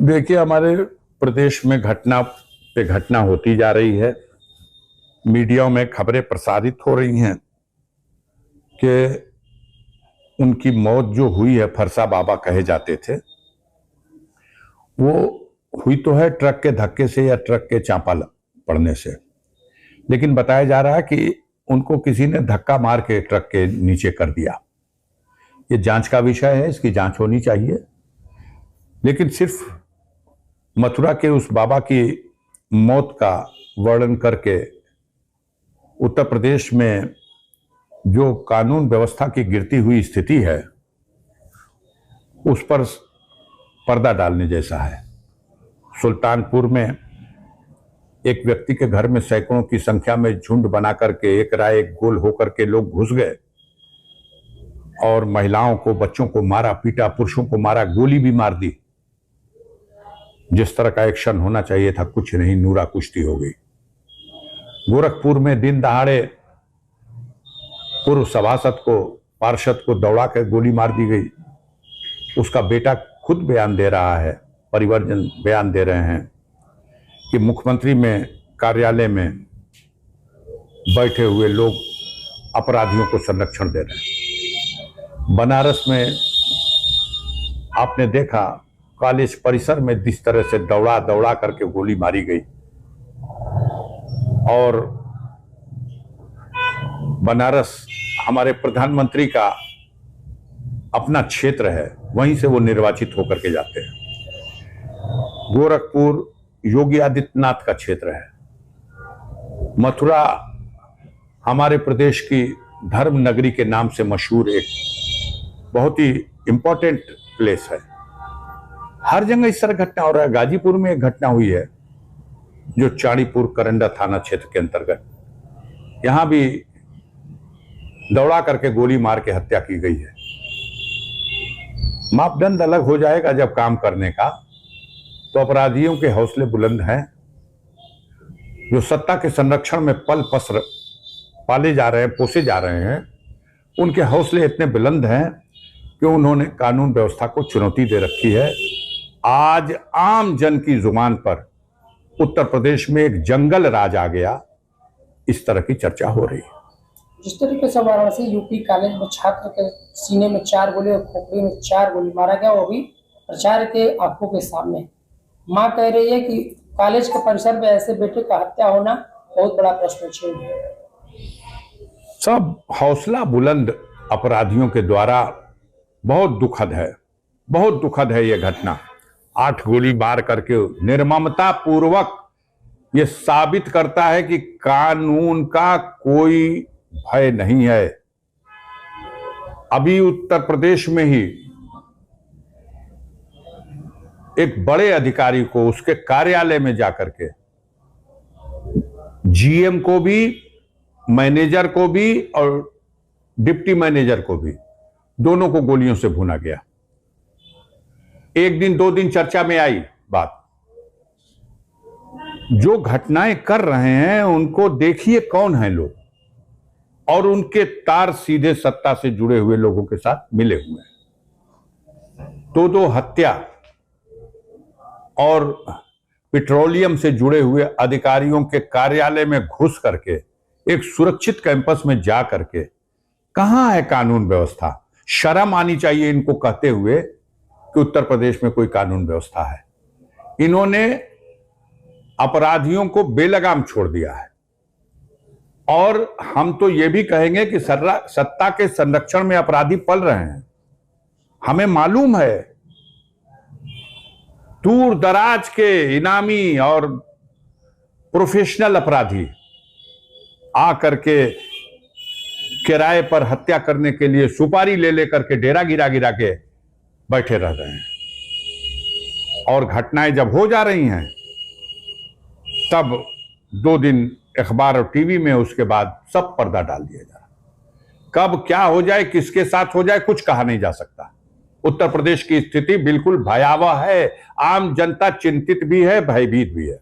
देखिए, हमारे प्रदेश में घटना पे घटना होती जा रही है। मीडिया में खबरें प्रसारित हो रही हैं कि उनकी मौत जो हुई है, फरसा बाबा कहे जाते थे, वो हुई तो है ट्रक के धक्के से या ट्रक के चांपा पड़ने से, लेकिन बताया जा रहा है कि उनको किसी ने धक्का मार के ट्रक के नीचे कर दिया। ये जांच का विषय है, इसकी जांच होनी चाहिए। लेकिन सिर्फ मथुरा के उस बाबा की मौत का वर्णन करके उत्तर प्रदेश में जो कानून व्यवस्था की गिरती हुई स्थिति है, उस पर पर्दा डालने जैसा है। सुल्तानपुर में एक व्यक्ति के घर में सैकड़ों की संख्या में झुंड बना करके एक राय एक गोल होकर के लोग घुस गए और महिलाओं को, बच्चों को मारा पीटा, पुरुषों को मारा, गोली भी मार दी। जिस तरह का एक्शन होना चाहिए था, कुछ नहीं, नूरा कुश्ती हो गई। गोरखपुर में दिन दहाड़े पूर्व सभासद को, पार्षद को दौड़ा कर गोली मार दी गई। उसका बेटा खुद बयान दे रहा है, परिवारजन बयान दे रहे हैं कि मुख्यमंत्री में कार्यालय में बैठे हुए लोग अपराधियों को संरक्षण दे रहे हैं। बनारस में आपने देखा, कॉलेज परिसर में जिस तरह से दौड़ा दौड़ा करके गोली मारी गई। और बनारस हमारे प्रधानमंत्री का अपना क्षेत्र है, वहीं से वो निर्वाचित होकर के जाते हैं। गोरखपुर योगी आदित्यनाथ का क्षेत्र है। मथुरा हमारे प्रदेश की धर्म नगरी के नाम से मशहूर एक बहुत ही इंपॉर्टेंट प्लेस है। हर जगह इस तरह घटना हो रहा है। गाजीपुर में एक घटना हुई है जो चाणीपुर करंडा थाना क्षेत्र के अंतर्गत, यहां भी दौड़ा करके गोली मार के हत्या की गई है। मापदंड अलग हो जाएगा जब काम करने का, तो अपराधियों के हौसले बुलंद हैं। जो सत्ता के संरक्षण में पाले जा रहे हैं, पोसे जा रहे हैं, उनके हौसले इतने बुलंद हैं कि उन्होंने कानून व्यवस्था को चुनौती दे रखी है। आज आम जन की जुबान पर उत्तर प्रदेश में एक जंगल राज आ गया, इस तरह की चर्चा हो रही है। जिस तरीके से वाराणसी यूपी कॉलेज में छात्र के सीने में 4 गोली और खोपड़ी में 4 गोली मारा गया, वो भी प्रचार के आंखों के सामने। मां कह रही है कि कॉलेज के परिसर में ऐसे बेटे का हत्या होना बहुत बड़ा प्रश्न चिन्ह है। सब हौसला बुलंद अपराधियों के द्वारा बहुत दुखद है, बहुत दुखद है ये घटना। 8 गोली मार करके निर्ममता पूर्वक ये साबित करता है कि कानून का कोई भय नहीं है। अभी उत्तर प्रदेश में ही एक बड़े अधिकारी को उसके कार्यालय में जाकर के जीएम को भी, मैनेजर को भी और डिप्टी मैनेजर को भी, दोनों को गोलियों से भूना गया। 1 दिन 2 दिन चर्चा में आई बात। जो घटनाएं कर रहे हैं उनको देखिए कौन है लोग, और उनके तार सीधे सत्ता से जुड़े हुए लोगों के साथ मिले हुए हैं। 2 हत्या और पेट्रोलियम से जुड़े हुए अधिकारियों के कार्यालय में घुस करके, एक सुरक्षित कैंपस में जा करके, कहां है कानून व्यवस्था? शर्म आनी चाहिए इनको कहते हुए कि उत्तर प्रदेश में कोई कानून व्यवस्था है। इन्होंने अपराधियों को बेलगाम छोड़ दिया है। और हम तो ये भी कहेंगे कि सत्ता के संरक्षण में अपराधी पल रहे हैं। हमें मालूम है, दूर दराज के इनामी और प्रोफेशनल अपराधी आकर के किराए पर हत्या करने के लिए सुपारी ले लेकर के डेरा गिरा गिरा के बैठे रह रहे हैं। और घटनाएं जब हो जा रही हैं, तब 2 दिन अखबार और टीवी में, उसके बाद सब पर्दा डाल दिया जा रहा है। कब क्या हो जाए, किसके साथ हो जाए, कुछ कहा नहीं जा सकता। उत्तर प्रदेश की स्थिति बिल्कुल भयावह है। आम जनता चिंतित भी है, भयभीत भी है।